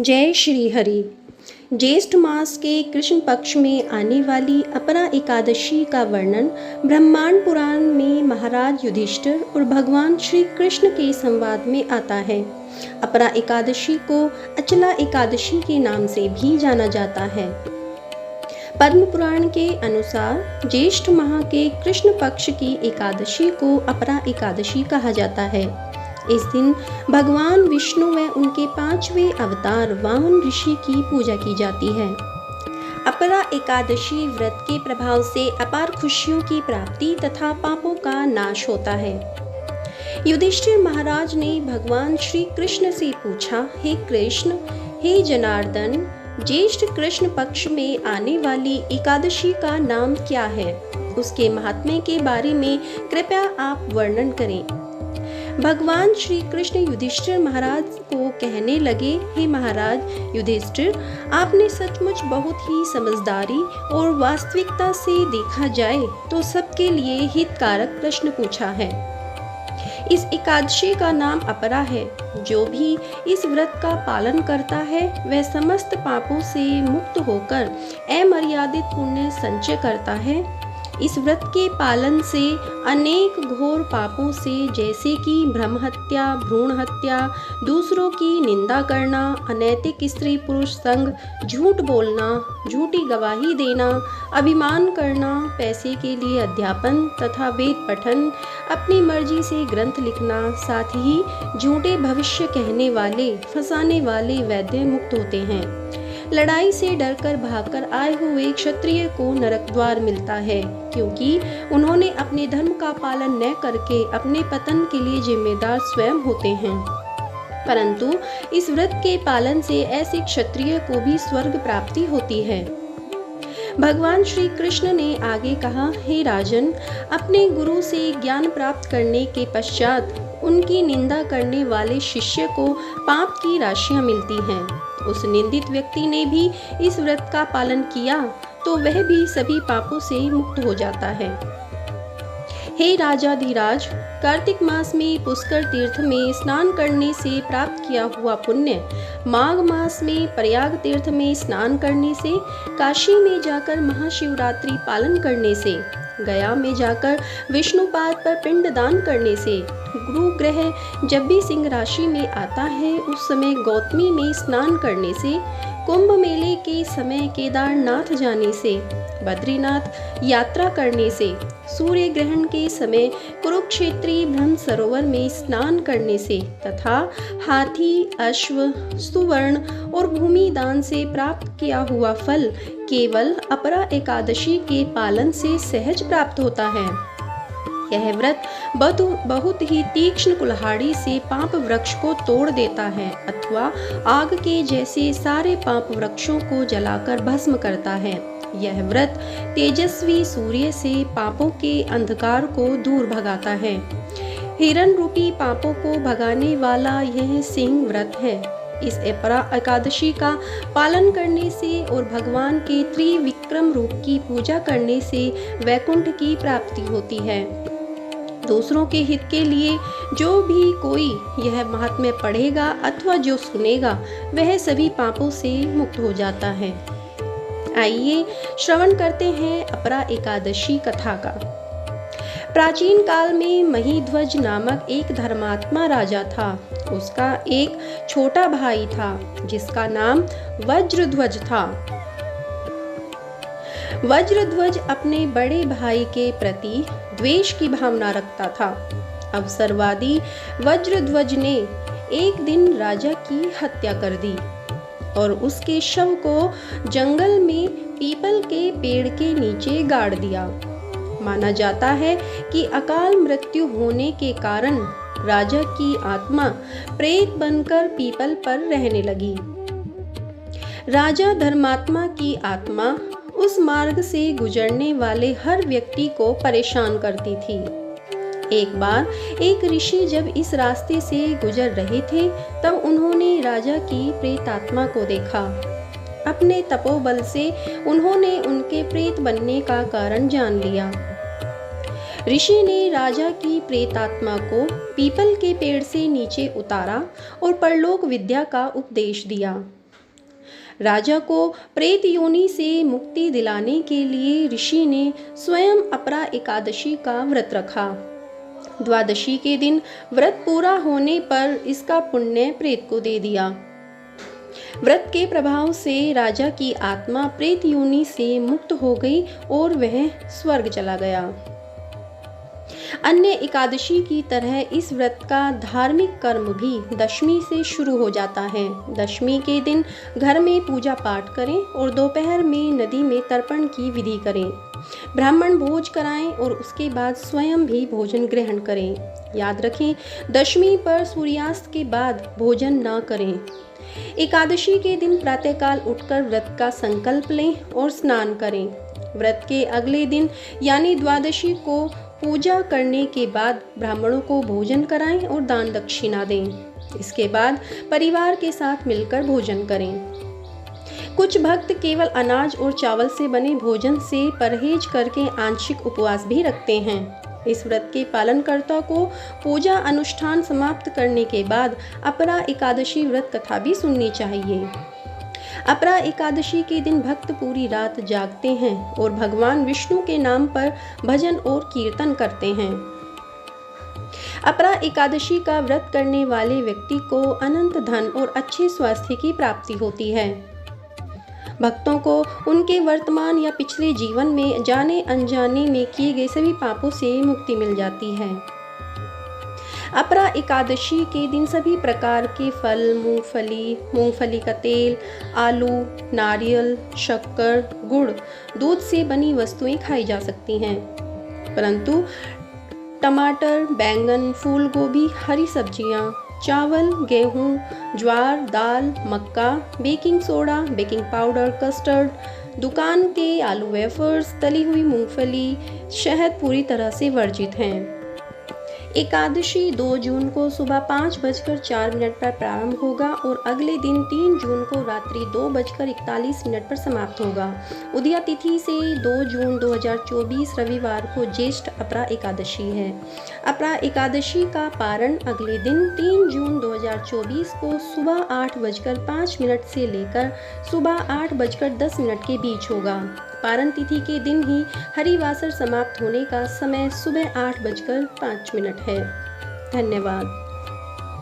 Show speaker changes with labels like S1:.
S1: जय श्री हरि। ज्येष्ठ मास के कृष्ण पक्ष में आने वाली अपरा एकादशी का वर्णन ब्रह्मांड पुराण में महाराज युधिष्ठिर और भगवान श्री कृष्ण के संवाद में आता है। अपरा एकादशी को अचला एकादशी के नाम से भी जाना जाता है। पद्म पुराण के अनुसार ज्येष्ठ माह के कृष्ण पक्ष की एकादशी को अपरा एकादशी कहा जाता है। इस दिन भगवान विष्णु व उनके 5वें अवतार वामन ऋषि की पूजा की जाती है। अपरा एकादशी व्रत के प्रभाव से अपार खुशियों की प्राप्ति तथा पापों का नाश होता है। युधिष्ठिर महाराज ने भगवान श्री कृष्ण से पूछा, हे कृष्ण, हे जनार्दन, ज्येष्ठ कृष्ण पक्ष में आने वाली एकादशी का नाम क्या है? उसके महात्म्य के बारे में कृपया आप वर्णन करें। भगवान श्री कृष्ण युधिष्ठिर महाराज को कहने लगे, हे महाराज युधिष्ठिर, आपने सचमुच बहुत ही समझदारी और वास्तविकता से देखा जाए तो सबके लिए हितकारक प्रश्न पूछा है। इस एकादशी का नाम अपरा है। जो भी इस व्रत का पालन करता है वह समस्त पापों से मुक्त होकर अमर्यादित पुण्य संचय करता है। इस व्रत के पालन से अनेक घोर पापों से, जैसे कि ब्रह्म हत्या, भ्रूण हत्या, दूसरों की निंदा करना, अनैतिक स्त्री पुरुष संग, झूठ बोलना, झूठी गवाही देना, अभिमान करना, पैसे के लिए अध्यापन तथा वेद पठन, अपनी मर्जी से ग्रंथ लिखना, साथ ही झूठे भविष्य कहने वाले, फंसाने वाले वैद्य मुक्त होते हैं। लड़ाई से डरकर भागकर आए हुए क्षत्रिय को नरक द्वार मिलता है, क्योंकि उन्होंने अपने धर्म का पालन न करके अपने पतन के लिए जिम्मेदार स्वयं होते हैं। परंतु इस व्रत के पालन से ऐसे क्षत्रिय को भी स्वर्ग प्राप्ति होती है। भगवान श्री कृष्ण ने आगे कहा, हे राजन, अपने गुरु से ज्ञान प्राप्त करने के पश्चात उनकी निंदा करने वाले शिष्य को पाप की राशियां मिलती हैं। उस निंदित व्यक्ति ने भी इस व्रत का पालन किया तो वह भी सभी पापों से मुक्त हो जाता है। हे राजाधिराज, कार्तिक मास में पुष्कर तीर्थ में स्नान करने से प्राप्त किया हुआ पुण्य, माघ मास में प्रयाग तीर्थ में स्नान करने से, काशी में जाकर महाशिवरात्रि पालन करने से, गया में जाकर विष्णुपाद पर पिंड दान करने से, गुरु ग्रह जब भी सिंह राशि में आता है उस समय गौतमी में स्नान करने से, कुंभ मेले के समय केदारनाथ जाने से, बद्रीनाथ यात्रा करने से, सूर्य ग्रहण के समय कुरुक्षेत्री ब्रह्म सरोवर में स्नान करने से तथा हाथी, अश्व, सुवर्ण और भूमि दान से प्राप्त किया हुआ फल केवल अपरा एकादशी के पालन से सहज प्राप्त होता है। यह व्रत बहुत ही तीक्ष्ण कुल्हाड़ी से पाप वृक्ष को तोड़ देता है अथवा आग के जैसे सारे पाप वृक्षों को जलाकर भस्म करता है। यह व्रत तेजस्वी सूर्य से पापों के अंधकार को दूर भगाता है। हिरण रूपी पापों को भगाने वाला यह सिंह व्रत है। इस अपरा एकादशी का पालन करने से और भगवान के त्रिविक्रम रूप की पूजा करने से वैकुंठ की प्राप्ति होती है। दूसरों के हित के लिए जो भी कोई यह महात्म्य पढ़ेगा अथवा जो सुनेगा वह सभी पापों से मुक्त हो जाता है। आइए श्रवण करते हैं अपरा एकादशी कथा का। प्राचीन काल में महीध्वज नामक एक धर्मात्मा राजा था। उसका एक छोटा भाई था जिसका नाम वज्रध्वज था। वज्रध्वज अपने बड़े भाई के प्रति द्वेष की भावना रखता था। अवसरवादी वज्रध्वज ने एक दिन राजा की हत्या कर दी और उसके शव को जंगल में पीपल के पेड़ के नीचे गाड़ दिया। माना जाता है कि अकाल मृत्यु होने के कारण राजा की आत्मा प्रेत बनकर पीपल पर रहने लगी। राजा धर्मात्मा की आत्मा उस मार्ग से गुजरने वाले हर व्यक्ति को परेशान करती थी। एक बार एक ऋषि जब इस रास्ते से गुजर रहे थे तब उन्होंने राजा की प्रेतात्मा को देखा। अपने तपोबल से उन्होंने उनके प्रेत बनने का कारण जान लिया। ऋषि ने राजा की प्रेतात्मा को पीपल के पेड़ से नीचे उतारा और परलोक विद्या का उपदेश दिया। राजा को प्रेत योनि से मुक्ति दिलाने के लिए ऋषि ने स्वयं अपरा एकादशी का व्रत रखा। द्वादशी के दिन व्रत पूरा होने पर इसका पुण्य प्रेत को दे दिया। व्रत के प्रभाव से राजा की आत्मा प्रेत योनि से मुक्त हो गई और वह स्वर्ग चला गया। अन्य एकादशी की तरह इस व्रत का धार्मिक कर्म भी दशमी से शुरू हो जाता है। दशमी के दिन घर में पूजा पाठ करें और दोपहर में नदी में तर्पण की विधि करें। ब्राह्मण भोज कराएं और उसके बाद स्वयं भी भोजन ग्रहण करें। याद रखें, दशमी पर सूर्यास्त के बाद भोजन न करें। एकादशी के दिन प्रातःकाल उठकर व्रत का संकल्प लें और स्नान करें। व्रत के अगले दिन यानी द्वादशी को पूजा करने के बाद ब्राह्मणों को भोजन कराएं और दान दक्षिणा दें। इसके बाद परिवार के साथ मिलकर भोजन करें। कुछ भक्त केवल अनाज और चावल से बने भोजन से परहेज करके आंशिक उपवास भी रखते हैं। इस व्रत के पालनकर्ता को पूजा अनुष्ठान समाप्त करने के बाद अपरा एकादशी व्रत कथा भी सुननी चाहिए। अपरा एकादशी के दिन भक्त पूरी रात जागते हैं और भगवान विष्णु के नाम पर भजन और कीर्तन करते हैं। अपरा एकादशी का व्रत करने वाले व्यक्ति को अनंत धन और अच्छे स्वास्थ्य की प्राप्ति होती है। भक्तों को उनके वर्तमान या पिछले जीवन में जाने अनजाने में किए गए सभी पापों से मुक्ति मिल जाती है। अपरा एकादशी के दिन सभी प्रकार के फल, मूंगफली का तेल, आलू, नारियल, शक्कर, गुड़, दूध से बनी वस्तुएं खाई जा सकती हैं, परंतु टमाटर, बैंगन, फूल गोभी, हरी सब्जियां, चावल, गेहूं, ज्वार, दाल, मक्का, baking soda, baking powder, custard, दुकान के आलू वेफर्स, तली हुई मूंगफली, शहद पूरी तरह से वर्जित हैं। एकादशी 2 जून को सुबह 5:04 पर प्रारंभ होगा और अगले दिन 3 जून को रात्रि 2:41 पर समाप्त होगा। उदया तिथि से 2 जून 2024 रविवार को ज्येष्ठ अपरा एकादशी है। अपरा एकादशी का पारण अगले दिन 3 जून 2024 को सुबह 8:05 से लेकर सुबह 8:10 के बीच होगा। पारण तिथि के दिन ही हरिवासर समाप्त होने का समय सुबह 8:05 है। धन्यवाद।